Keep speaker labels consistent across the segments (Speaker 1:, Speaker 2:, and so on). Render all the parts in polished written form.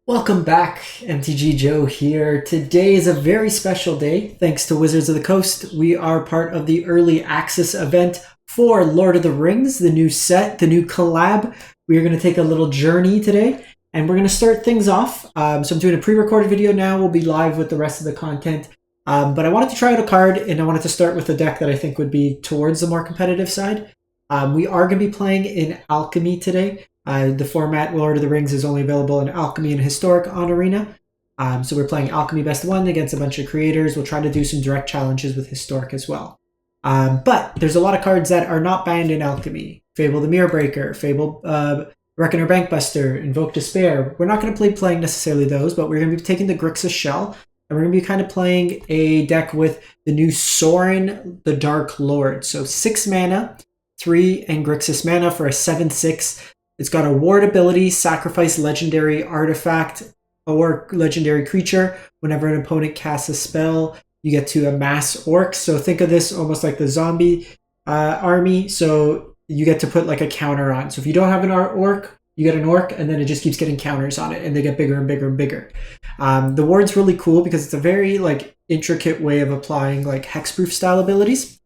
Speaker 1: Welcome back, MTG Joe here. Today is a very special day. Thanks to Wizards of the Coast, we are part of the early access event for Lord of the Rings, the new set, the new collab. We are going to take a little journey today, and we're going to start things off. So I'm doing a pre-recorded video now. We'll be live with the rest of the content. But I wanted to try out a card, and I wanted to start with a deck that I think would be towards the more competitive side. We are going to be playing in Alchemy today. The format Lord of the Rings is only available in Alchemy and Historic on Arena. So we're playing Alchemy Best 1 against a bunch of creators. We'll try to do some direct challenges with Historic as well. But there's a lot of cards that are not banned in Alchemy. Fable the Mirror Breaker, Fable Reckoner Bankbuster, Invoke Despair. We're not going to be playing necessarily those, but we're going to be taking the Grixis Shell, and we're going to be kind of playing a deck with the new Sauron the Dark Lord. So 6 mana, 3 and Grixis mana for a 7/6. It's got a ward ability, sacrifice legendary artifact or legendary creature. Whenever an opponent casts a spell, you get to amass orcs. So think of this almost like the zombie army. So you get to put like a counter on. So if you don't have an orc, you get an orc, and then it just keeps getting counters on it, and they get bigger and bigger and bigger. The ward's really cool because it's a very like intricate way of applying like hexproof style abilities.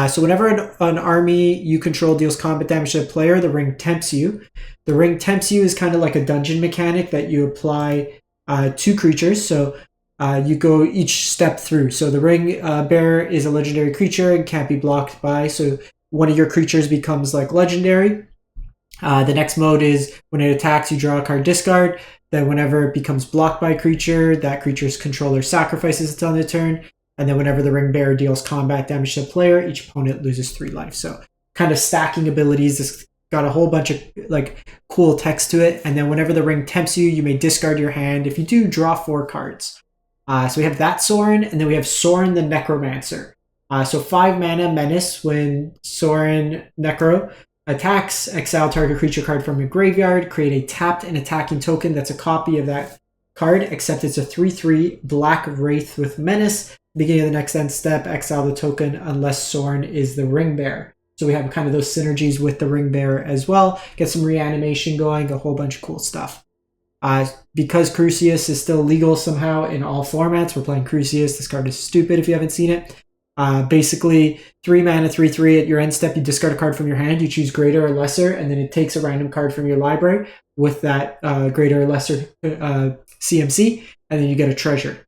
Speaker 1: So whenever an army you control deals combat damage to a player, the ring tempts you. The ring tempts you is kind of like a dungeon mechanic that you apply to creatures. So you go each step through. So the ring bearer is a legendary creature and can't be blocked by. So one of your creatures becomes like legendary. The next mode is when it attacks, you draw a card, discard. Then whenever it becomes blocked by a creature, that creature's controller sacrifices it on their turn. And then whenever the ring bearer deals combat damage to a player, each opponent loses 3 life. So kind of stacking abilities. It's got a whole bunch of like cool text to it. And then whenever the ring tempts you, you may discard your hand. If you do, draw 4 cards. So we have that Sauron, and then we have Sauron the Necromancer. So 5 mana menace. When Sauron Necro attacks, exile target creature card from your graveyard, create a tapped and attacking token that's a copy of that card, except it's a 3/3 black wraith with menace. Beginning of the next end step, exile the token unless Sauron is the ring bearer. So we have kind of those synergies with the ring bearer as well. Get some reanimation going, a whole bunch of cool stuff. Because Crucius is still legal somehow in all formats, we're playing Crucius. This card is stupid if you haven't seen it. Basically, 3 mana, 3/3 at your end step, you discard a card from your hand, you choose greater or lesser, and then it takes a random card from your library with that greater or lesser CMC, and then you get a treasure.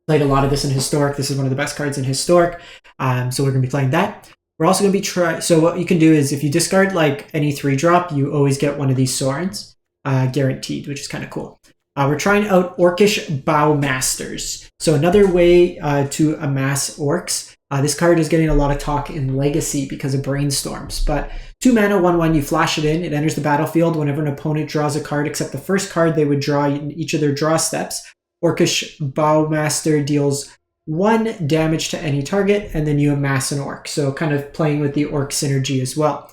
Speaker 1: Played a lot of this in Historic. This is one of the best cards in Historic. So we're going to be playing that. We're also going to be so what you can do is if you discard like any 3-drop, you always get one of these Saurons, guaranteed, which is kind of cool. We're trying out Orcish Bowmasters. So another way to amass orcs. This card is getting a lot of talk in Legacy because of Brainstorms. But 2 mana, 1/1, you flash it in. It enters the battlefield whenever an opponent draws a card except the first card they would draw in each of their draw steps. Orcish Bowmaster deals 1 damage to any target, and then you amass an orc. So kind of playing with the orc synergy as well.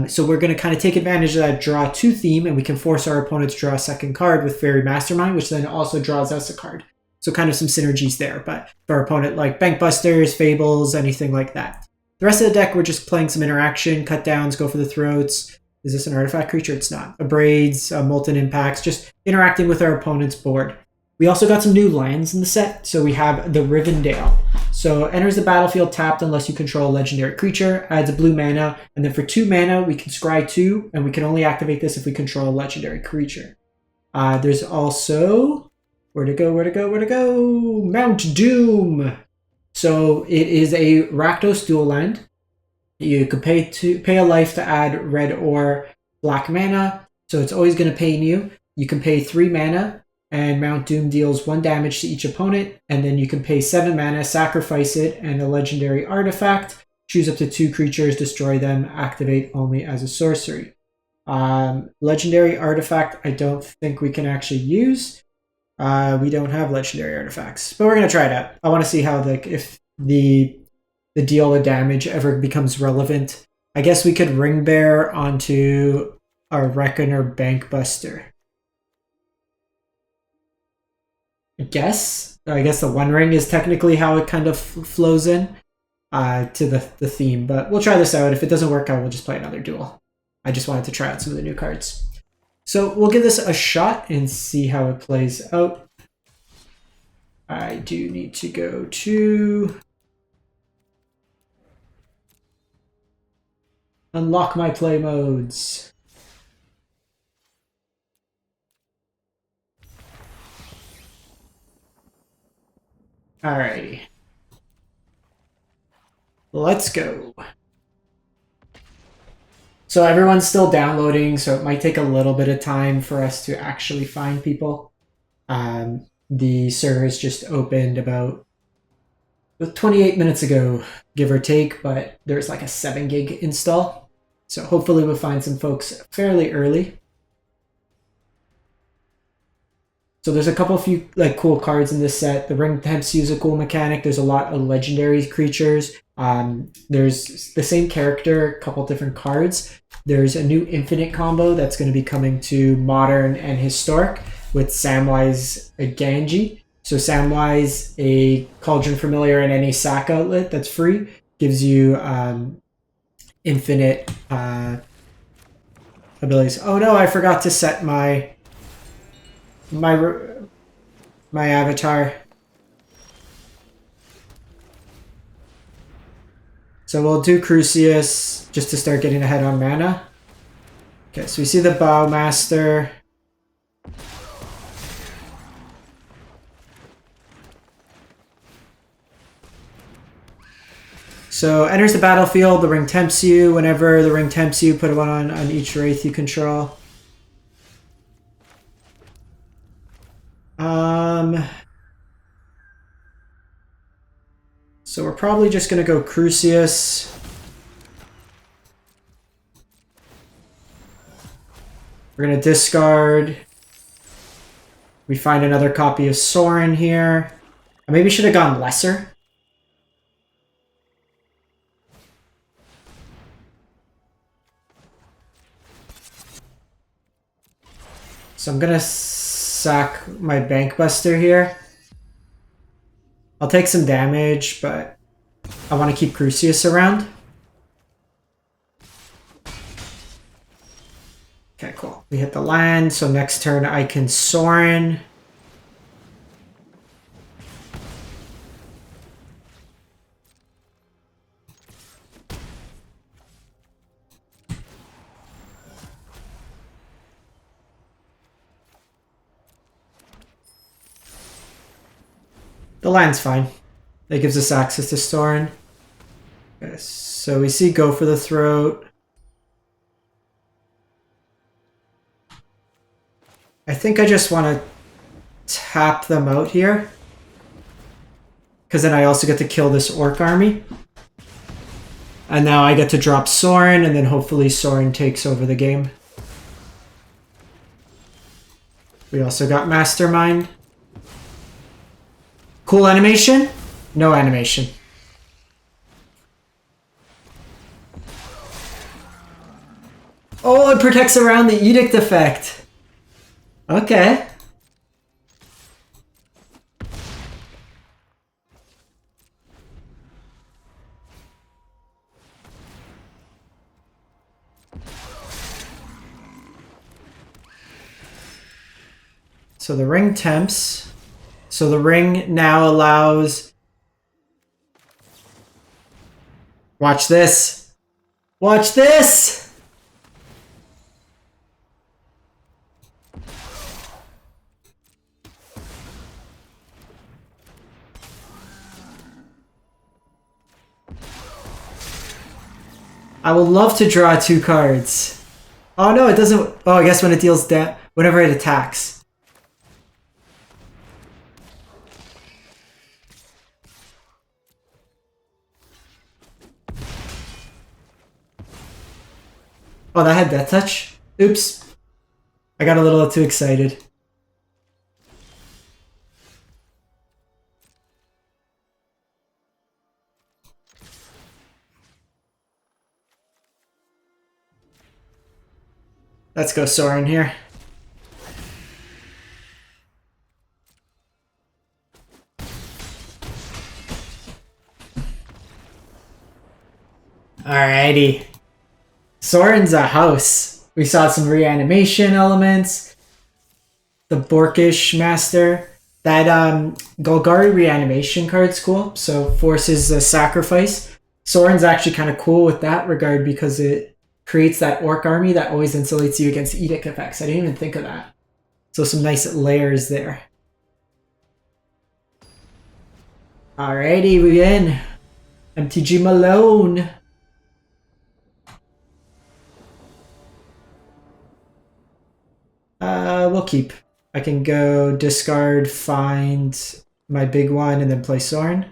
Speaker 1: So we're going to kind of take advantage of that draw 2 theme, and we can force our opponent to draw a second card with Fairy Mastermind, which then also draws us a card. So kind of some synergies there, but for our opponent like Bankbusters, Fables, anything like that. The rest of the deck, we're just playing some interaction, cut downs, go for the throats. Is this an artifact creature? It's not. Abrades, Molten Impacts, just interacting with our opponent's board. We also got some new lands in the set. So we have the Rivendell. So enters the battlefield tapped unless you control a legendary creature, adds a blue mana, and then for 2 mana, we can scry 2, and we can only activate this if we control a legendary creature. There's also, where to go? Mount Doom. So it is a Rakdos dual land. You could pay a life to add red or black mana. So it's always going to pain you. You can pay 3 mana. And Mount Doom deals 1 damage to each opponent, and then you can pay 7 mana, sacrifice it, and a legendary artifact. Choose up to 2 creatures, destroy them, activate only as a sorcery. Legendary artifact, I don't think we can actually use. We don't have legendary artifacts, but we're gonna try it out. I want to see how if the deal of damage ever becomes relevant. I guess we could ring bear onto our Reckoner Bankbuster. I guess the 1 ring is technically how it kind of flows in to the theme, but we'll try this out. If it doesn't work out, we'll just play another duel. I just wanted to try out some of the new cards. So we'll give this a shot and see how it plays out. I do need to go to unlock my play modes. Alrighty. Let's go. So everyone's still downloading, so it might take a little bit of time for us to actually find people. The servers just opened about 28 minutes ago, give or take, but there's like a 7 gig install. So hopefully we'll find some folks fairly early. So there's a couple few like cool cards in this set. The Ring Temps use a cool mechanic. There's a lot of legendary creatures. There's the same character, a couple different cards. There's a new Infinite combo that's going to be coming to Modern and Historic with Samwise Ganji. So Samwise, a Cauldron Familiar and any sack outlet that's free, gives you infinite abilities. Oh no, I forgot to set my avatar. So we'll do Crucius just to start getting ahead on mana. Okay, so we see the Bowmaster. So enters the battlefield, the ring tempts you. Whenever the ring tempts you, put one on each wraith you control. So we're probably just going to go Crucius. We're going to discard. We find another copy of Sauron here. I maybe should have gone lesser. So I'm going to sack my Bankbuster here. I'll take some damage, but I want to keep Crucius around. Okay, cool. We hit the land, so next turn I can Sauron. The land's fine. That gives us access to Sauron. Okay, so we see Go for the Throat. I think I just want to tap them out here. Because then I also get to kill this Orc army. And now I get to drop Sauron, and then hopefully Sauron takes over the game. We also got Mastermind. Cool animation? No animation. Oh, it protects around the Edict effect. Okay. So the ring tempts. So the ring now allows... Watch this! Watch this! I would love to draw 2 cards. Oh no, it doesn't... Oh, I guess when it deals damage... Whenever it attacks. Oh, that had Death Touch? Oops. I got a little too excited. Let's go Sauron here. Alrighty. Sauron's a house. We saw some reanimation elements. The Borkish Master. That Golgari reanimation card's cool. So forces a sacrifice. Sauron's actually kind of cool with that regard because it creates that orc army that always insulates you against edict effects. I didn't even think of that. So some nice layers there. Alrighty, we in. MTG Malone. We'll keep. I can go discard, find my big one, and then play Sauron.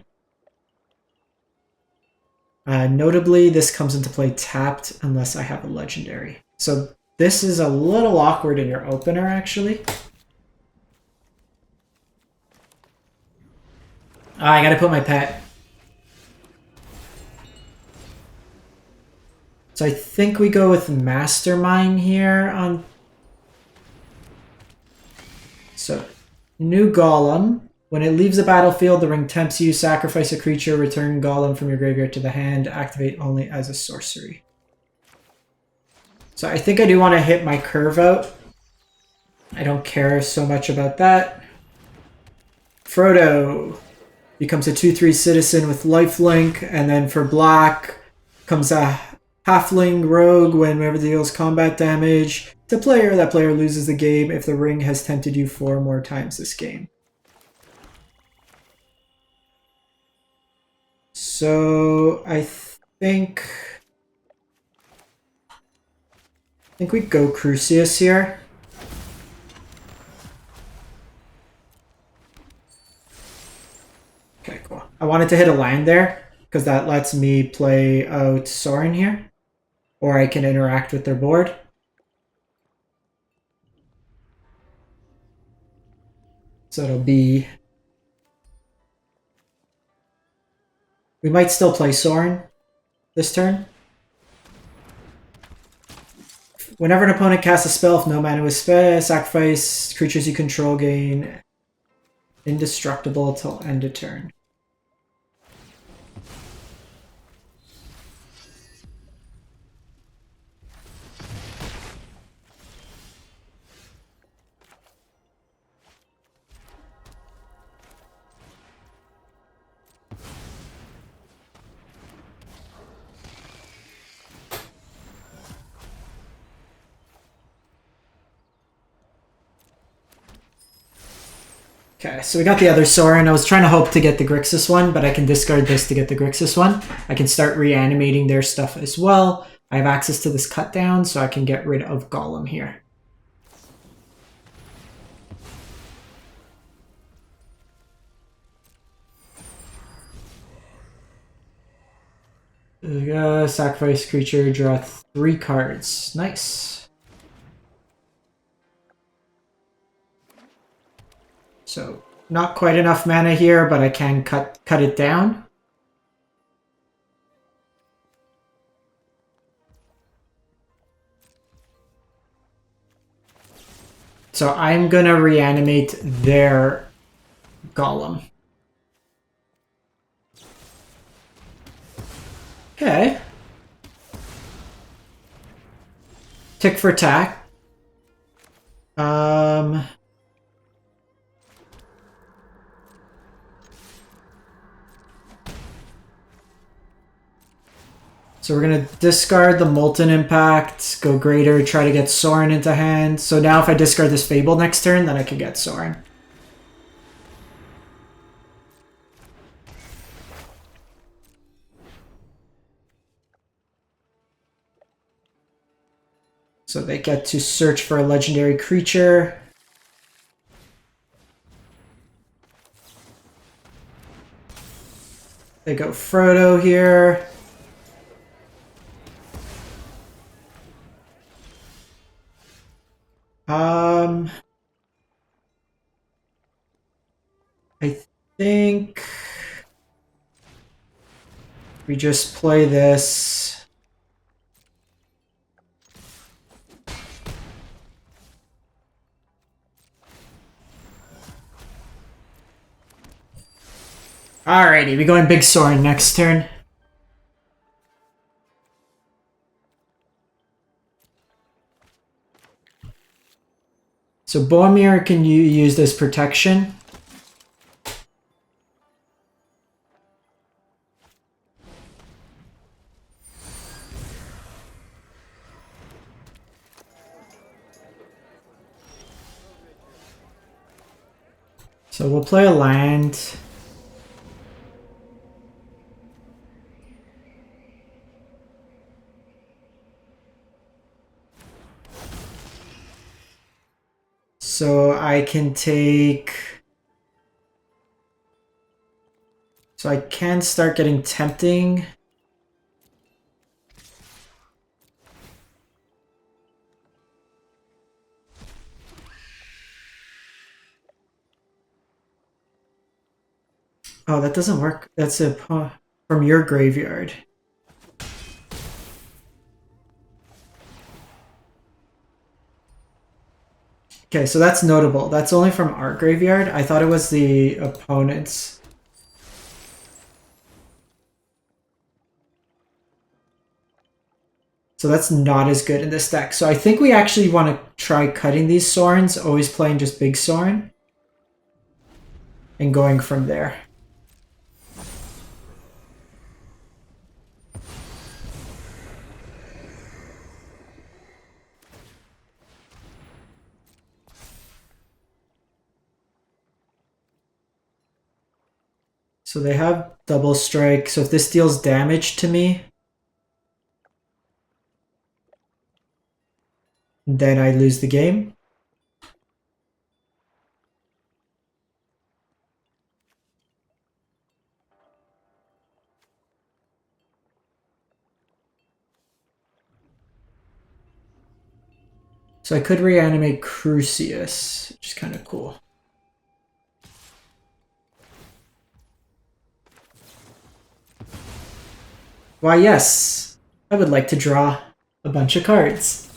Speaker 1: Notably, this comes into play tapped unless I have a legendary. So this is a little awkward in your opener, actually. I gotta put my pet. So I think we go with Mastermind here on... So, new Golem. When it leaves the battlefield, the ring tempts you, sacrifice a creature, return Golem from your graveyard to the hand, activate only as a sorcery. So I think I do want to hit my curve out. I don't care so much about that. Frodo becomes a 2/3 citizen with lifelink, and then for black comes a halfling rogue. Whenever it deals combat damage to player, that player loses the game if the ring has tempted you 4 more times this game. So I think we go Crucius here. Okay, cool. I wanted to hit a land there because that lets me play out Sauron here, or I can interact with their board. So it'll be... We might still play Sauron this turn. Whenever an opponent casts a spell, if no mana was spent, sacrifice creatures you control gain indestructible till end of turn. Okay, so we got the other Sauron. I was trying to hope to get the Grixis one, but I can discard this to get the Grixis one. I can start reanimating their stuff as well. I have access to this cut down, so I can get rid of Golem here. Sacrifice creature, draw 3 cards. Nice. So not quite enough mana here, but I can cut it down. So I'm gonna reanimate their Golem. Okay. Tick for tack. So we're going to discard the Molten Impact, go Greater, try to get Sauron into hand. So now if I discard this Fable next turn, then I can get Sauron. So they get to search for a legendary creature. They go Frodo here. I think we just play this. Alrighty, we going Big Sauron next turn. So Boromir can you use this protection. So we'll play a land. So I can take... So I can start getting tempting. Oh, that doesn't work. That's a from your graveyard. Okay, so that's notable. That's only from our graveyard. I thought it was the opponent's. So that's not as good in this deck. So I think we actually want to try cutting these Saurons, always playing just big Sauron, and going from there. So they have double strike. So if this deals damage to me, then I lose the game. So I could reanimate Crucius, which is kind of cool. Why, yes, I would like to draw a bunch of cards.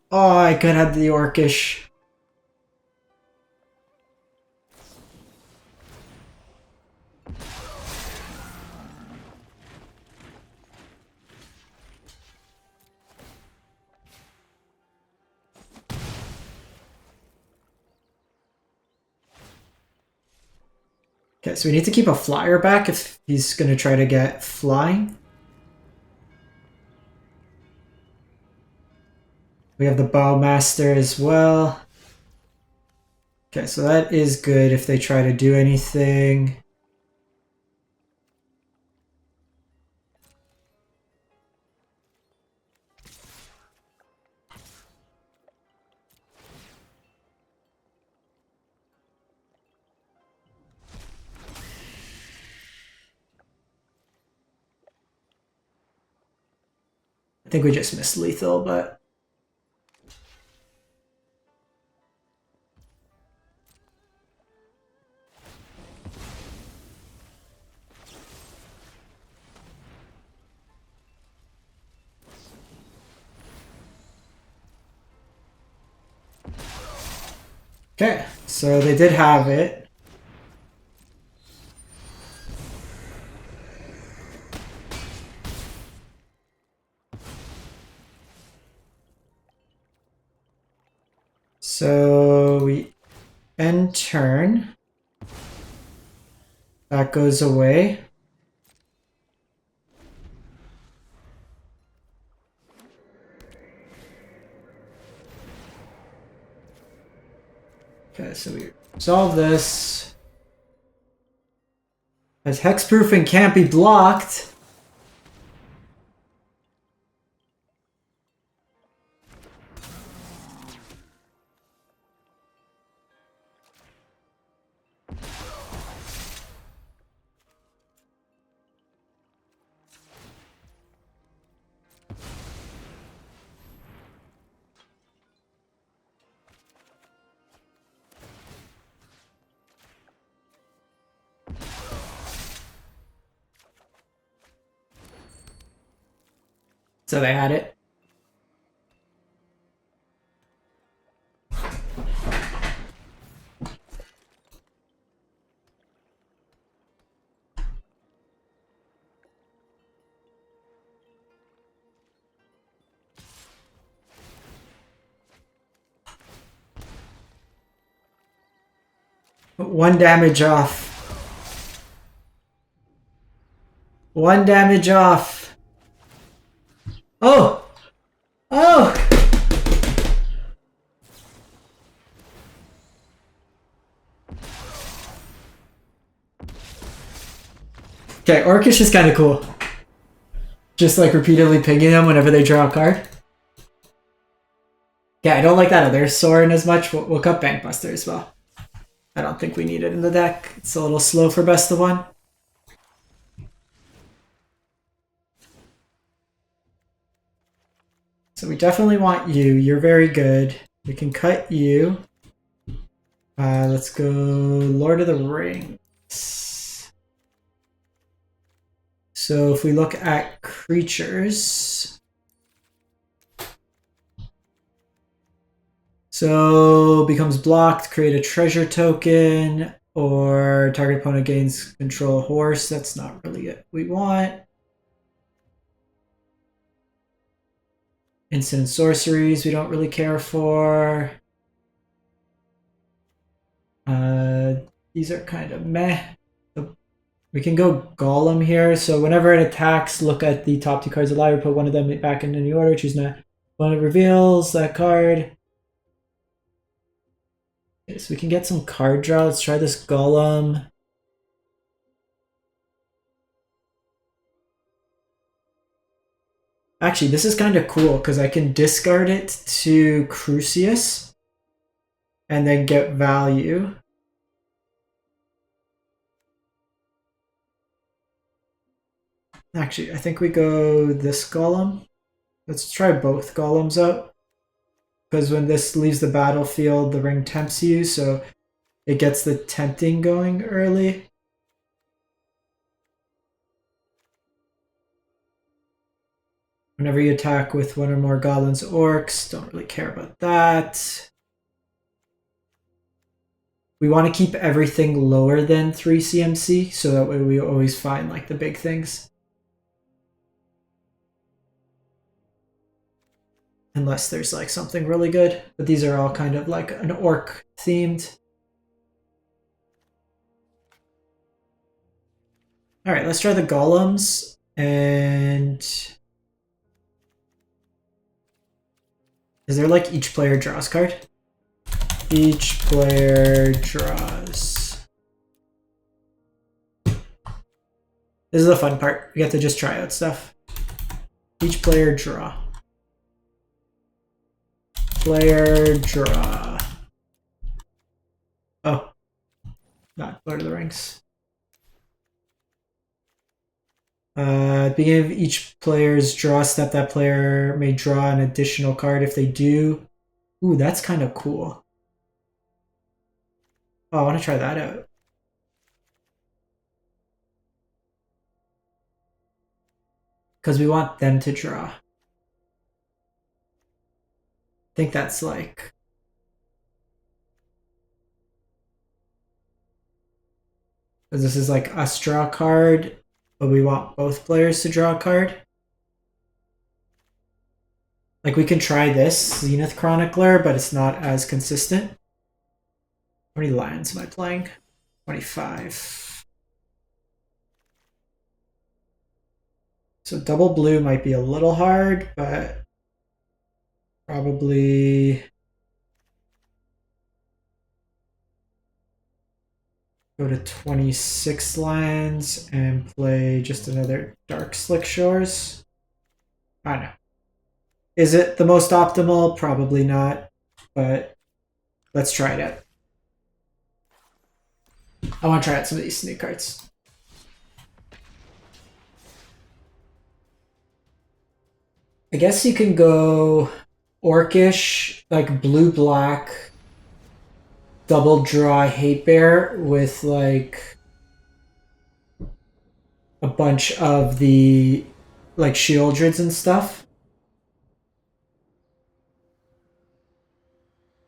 Speaker 1: Oh, I could have the Orcish. Okay, so we need to keep a flyer back if he's going to try to get flying. We have the Bowmaster as well. Okay, so that is good if they try to do anything. I think we just missed lethal, but... Okay, so they did have it. So we end turn. That goes away. Okay, so we resolve this. As hexproofing can't be blocked. So they had it. 1 damage off. 1 damage off. Oh! Oh! Okay, Orcish is kind of cool. Just like repeatedly pinging them whenever they draw a card. Yeah, I don't like that other Sauron as much. We'll cut Bankbuster as well. I don't think we need it in the deck. It's a little slow for best of 1. So we definitely want you. You're very good. We can cut you. Let's go Lord of the Rings. So if we look at creatures... So becomes blocked, create a treasure token, or target opponent gains control a horse. That's not really it we want. Instant sorceries we don't really care for. These are kind of meh. We can go Golem here. So whenever it attacks, look at the top 2 cards of the library, put one of them back in any order, choose one that reveals that card. Okay, so we can get some card draw. Let's try this Golem. Actually, this is kind of cool because I can discard it to Crucius and then get value. Actually, I think we go this Golem. Let's try both Golems out. Because when this leaves the battlefield, the ring tempts you, so it gets the tempting going early. Whenever you attack with 1 or more goblins, orcs, don't really care about that. We want to keep everything lower than 3 CMC, so that way we always find like the big things. Unless there's like something really good, but these are all kind of like an orc themed. All right, let's try the golems. And is there like each player draws card? Each player draws. This is the fun part. We get to just try out stuff. Each player draw. Player draw. Oh, not Lord of the Rings. At the beginning of each player's draw step, that player may draw an additional card if they do. Ooh, that's kind of cool. Oh, I want to try that out. Because we want them to draw. I think that's like... Because this is like us draw a card, but we want both players to draw a card. Like we can try this Zenith Chronicler, but it's not as consistent. How many lands am I playing? 25. So double blue might be a little hard, but probably go to 26 lands and play just another Dark Slick Shores. I don't know. Is it the most optimal? Probably not, but let's try it out. I want to try out some of these sneak cards. I guess you can go Orcish, like blue-black, double draw Hate Bear with like a bunch of the like Shieldreds and stuff.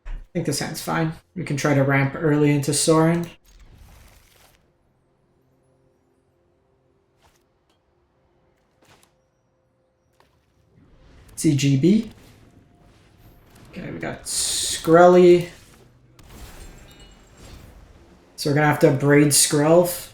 Speaker 1: I think this hand's fine. We can try to ramp early into Sauron. CGB. Okay, we got Skrelly. So we're gonna have to braid Skrelv.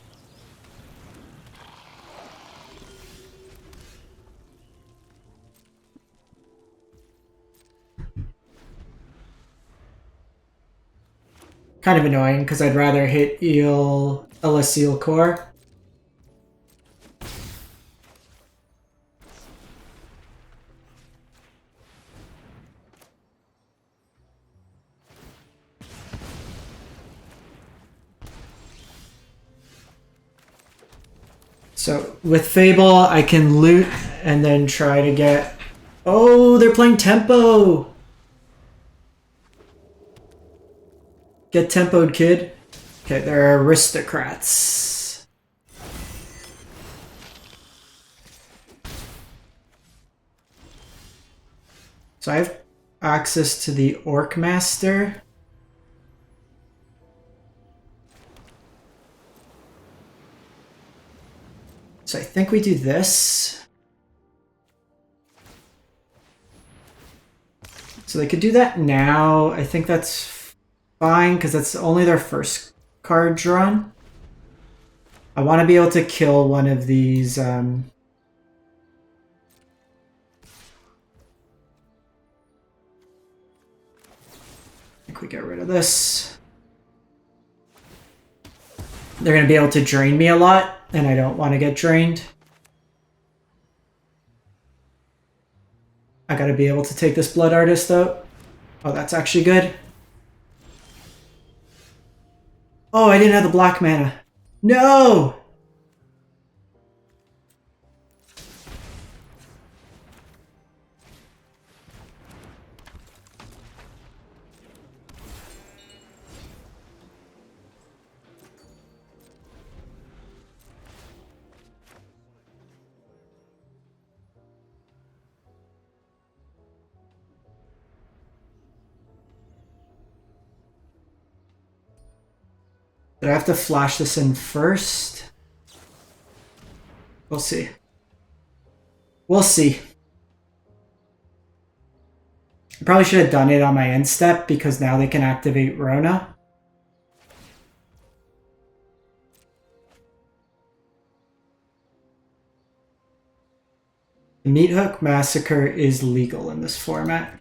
Speaker 1: Kind of annoying because I'd rather hit Seal Core. So with Fable, I can loot and then try to get... Oh, they're playing Tempo! Get tempoed, kid. Okay, they're Aristocrats. So I have access to the Orc Master. So I think we do this. So they could do that now. I think that's fine, because that's only their first card drawn. I want to be able to kill one of these... I think we get rid of this. They're going to be able to drain me a lot, and I don't want to get drained. I got to be able to take this Blood Artist out. Oh, that's actually good. Oh, I didn't have the black mana. No! Did I have to flash this in first? We'll see. We'll see. I probably should have done it on my end step because now they can activate Rona. The Meat Hook Massacre is legal in this format.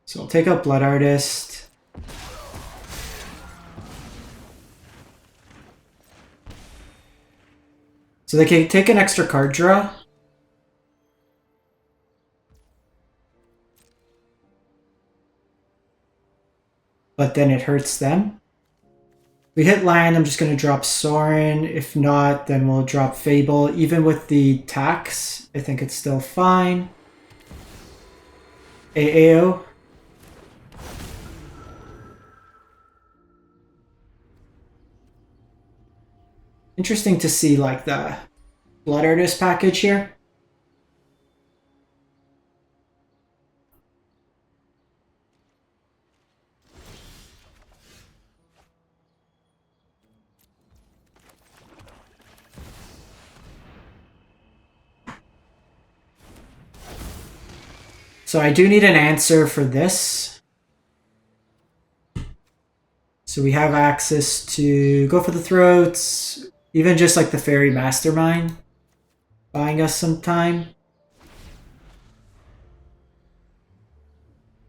Speaker 1: So I'll take out Blood Artist. So they can take an extra card draw. But then it hurts them. We hit land, I'm just going to drop Sauron. If not, then we'll drop Fable. Even with the tax, I think it's still fine. AAO. Interesting to see like the Blood Artist package here. So I do need an answer for this. So we have access to go for the throats, even just like the Fairy Mastermind, buying us some time.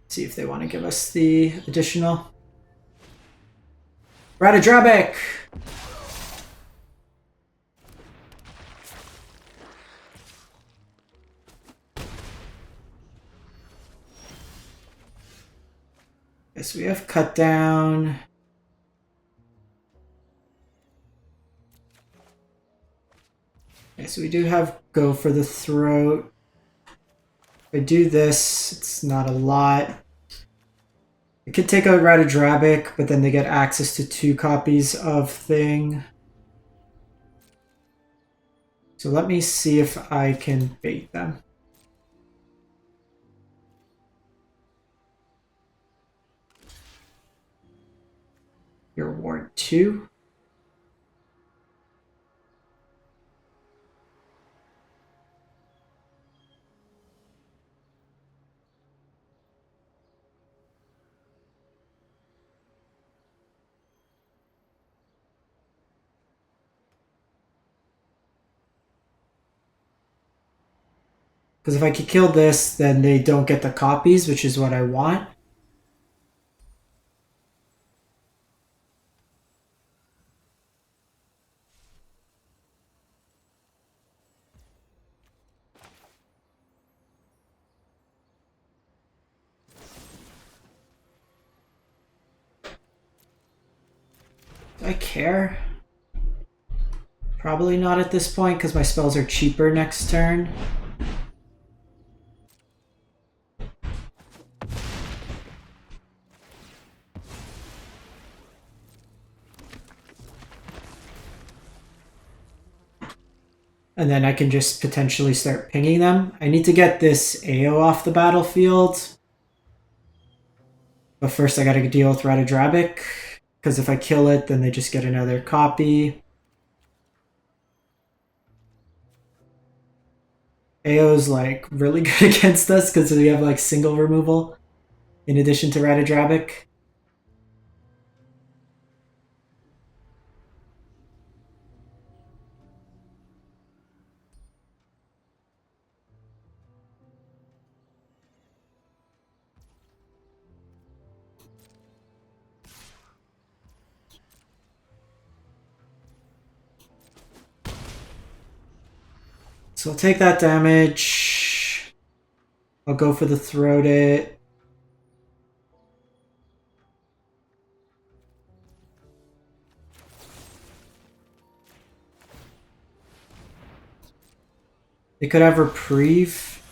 Speaker 1: See if they want to give us the additional. Radadrabic! Yes, we have cut down. Okay, so we do have go for the throat. If I do this, it's not a lot. I could take out Radadrabic, but then they get access to 2 copies of Thing. So let me see if I can bait them. Your Ward 2. Because if I could kill this, then they don't get the copies, which is what I want. Do I care? Probably not at this point, because my spells are cheaper next turn. And then I can just potentially start pinging them. I need to get this AO off the battlefield. But first I gotta deal with Ratadrabic. Because if I kill it, then they just get another copy. AO's like really good against us because we have like single removal in addition to Ratadrabic. So I'll take that damage. I'll go for the Throat It. They could have Reprieve.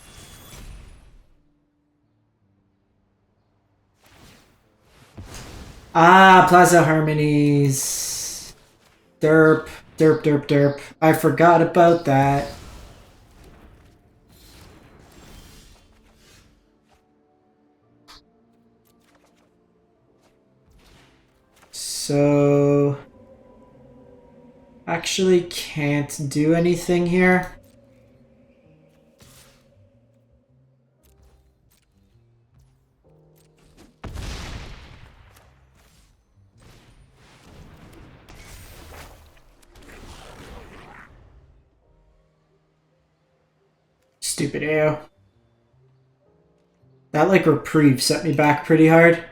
Speaker 1: Ah, Plaza Harmonies. Derp, derp, derp, derp. I forgot about that. So actually can't do anything here. Stupid AO. That like Reprieve set me back pretty hard.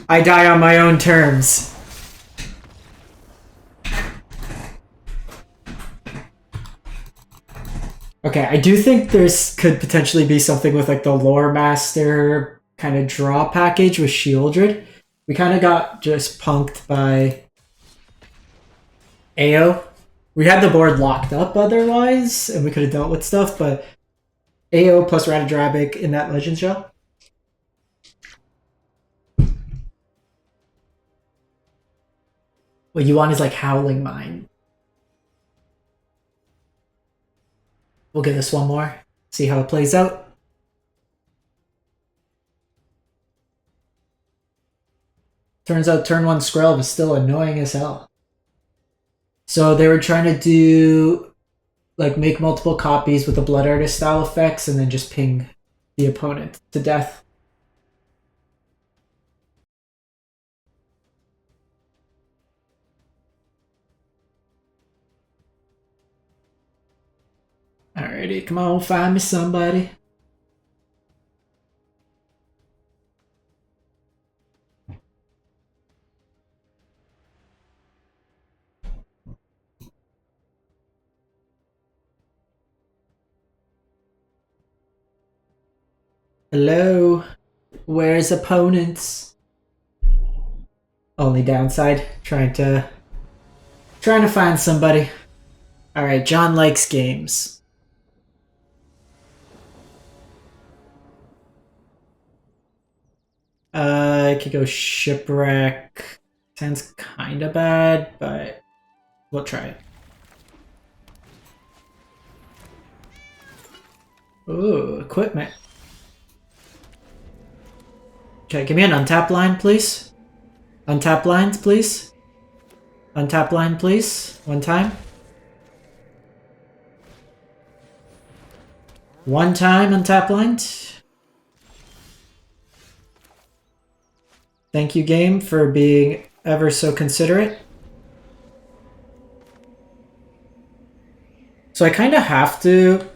Speaker 1: I die on my own terms. Okay, I do think there's could potentially be something with like the Lore Master kind of draw package with Shieldred. We kind of got just punked by AO. We had the board locked up otherwise, and we could have dealt with stuff, but AO plus Ratadrabic in that Legend Shell. What you want is like Howling Mine. We'll give this one more. See how it plays out. Turns out turn 1 Skrelv is still annoying as hell. So they were trying to do like make multiple copies with the Blood Artist style effects and then just ping the opponent to death. Alrighty, come on, find me somebody. Hello, where's opponents? Only downside, trying to find somebody. Alright, John likes games. I could go Shipwreck. Sounds kinda bad, but we'll try it. Ooh, equipment. Okay, give me an untap line, please. Untap lines, please. Untap line, please. One time. One time untap line. Thank you, game, for being ever so considerate. So I kind of have to...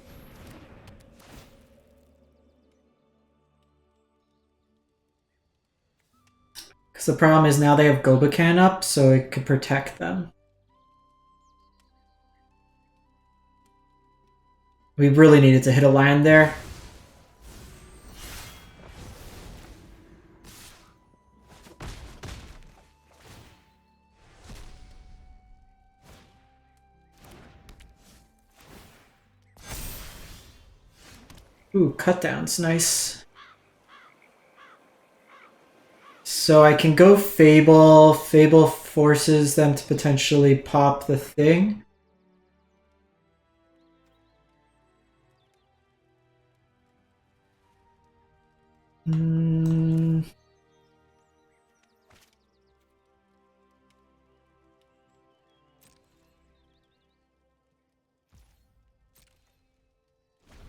Speaker 1: Because the problem is now they have Gobakan up, so it could protect them. We really needed to hit a land there. Ooh, cut down's nice. So I can go Fable. Fable forces them to potentially pop the thing.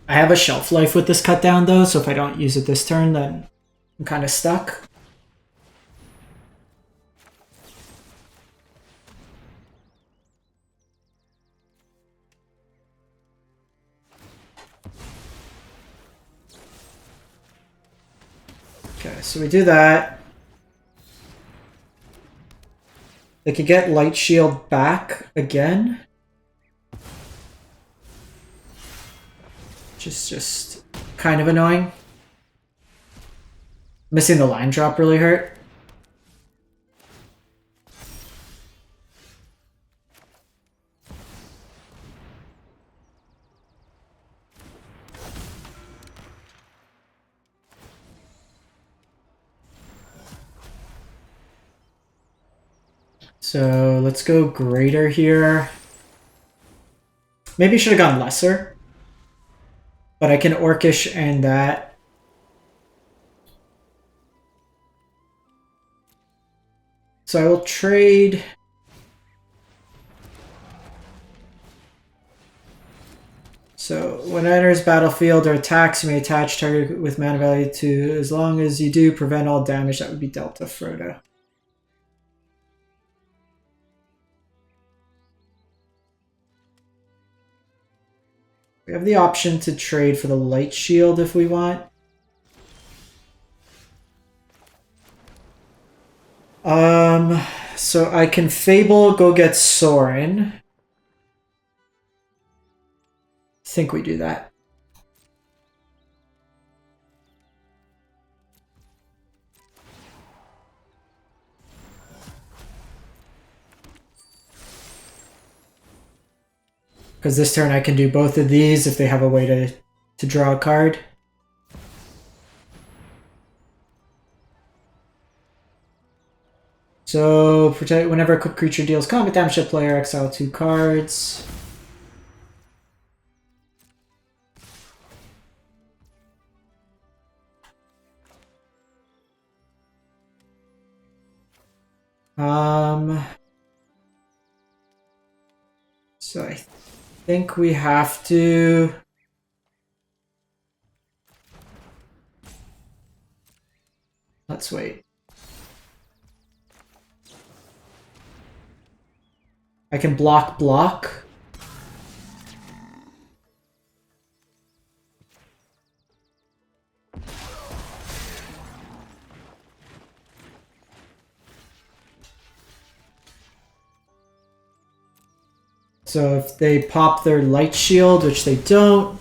Speaker 1: I have a shelf life with this cut down though, so if I don't use it this turn, then I'm kind of stuck. Okay, so we do that. They could get Light Shield back again. Which is just kind of annoying. Missing the line drop really hurt. So let's go greater here. Maybe should have gone lesser. But I can Orcish and that. So I will trade. So when it enters battlefield or attacks, you may attach target with mana value to, as long as you do, prevent all damage that would be dealt to Frodo. We have the option to trade for the Light Shield if we want. So I can Fable, go get Sauron. I think we do that. Because this turn I can do both of these if they have a way to draw a card. So protect whenever a creature deals combat damage to a player, exile 2 cards. So I think we have to. Let's wait. I can block. So if they pop their Light Shield, which they don't.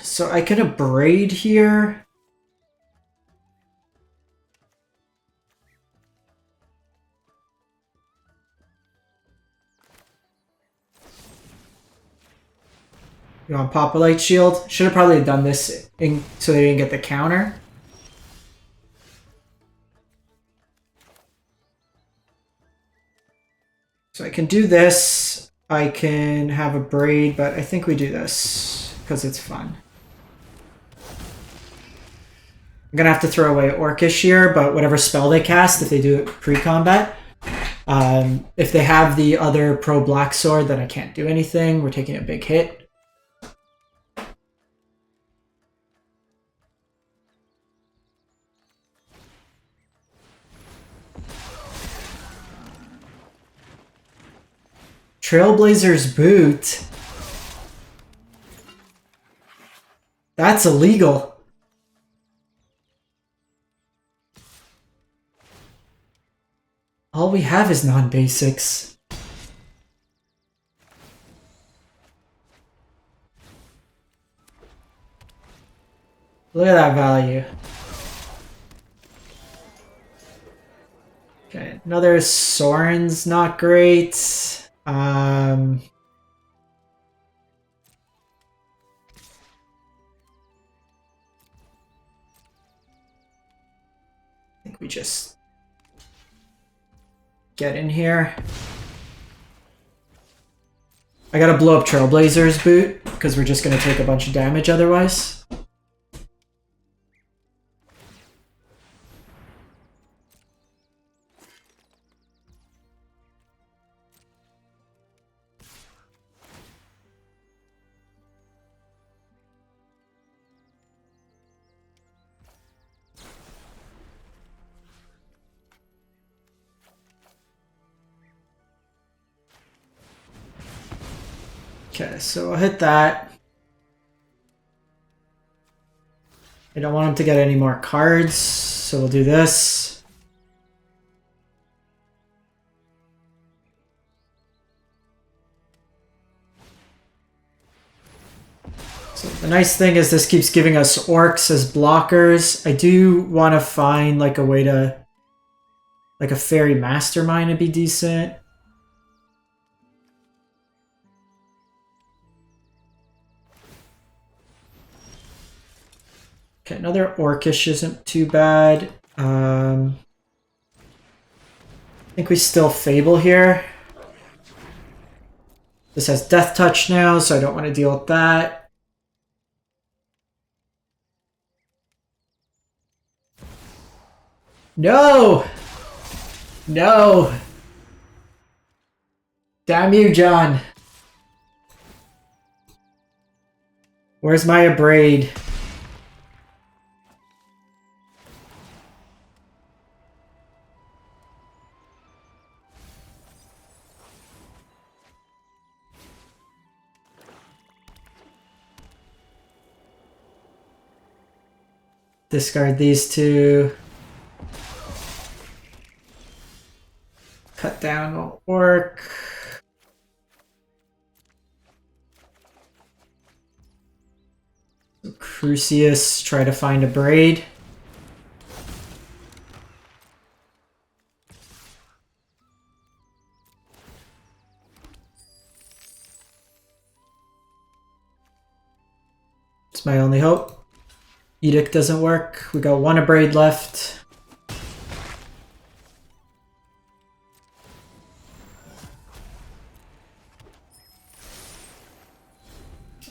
Speaker 1: So I can Abrade here. You want to pop a Light Shield? Should have probably done this so they didn't get the counter. So I can do this. I can have Abrade, but I think we do this because it's fun. I'm gonna have to throw away Orcish here, but whatever spell they cast, if they do it pre-combat, if they have the other pro black sword, then I can't do anything. We're taking a big hit. Trailblazer's Boot. That's illegal. All we have is non-basics. Look at that value. Okay, another Sauron's not great. I think we just get in here. I gotta blow up Trailblazer's Boot because we're just gonna take a bunch of damage otherwise. Okay, so I'll hit that. I don't want him to get any more cards, so we'll do this. So the nice thing is this keeps giving us orcs as blockers. I do want to find like a way to... like a fairy mastermind would be decent. Okay, another Orcish isn't too bad. I think we still Fable here. This has Death Touch now, so I don't want to deal with that. No! No! Damn you, John. Where's my Abrade? Discard these two. Cut down will work. Crucius, try to find a braid. It's my only hope. Edict doesn't work. We got one Abrade left.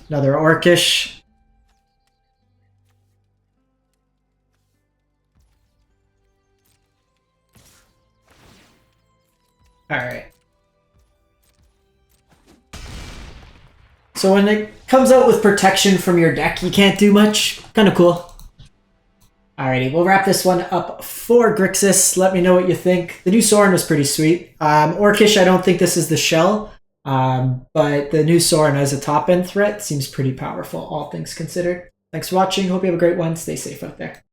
Speaker 1: Another Orcish. Alright. So when it comes out with protection from your deck, you can't do much. Kind of cool. Alrighty, we'll wrap this one up for Grixis. Let me know what you think. The new Sauron was pretty sweet. Orcish, I don't think this is the shell. But the new Sauron as a top-end threat seems pretty powerful, all things considered. Thanks for watching. Hope you have a great one. Stay safe out there.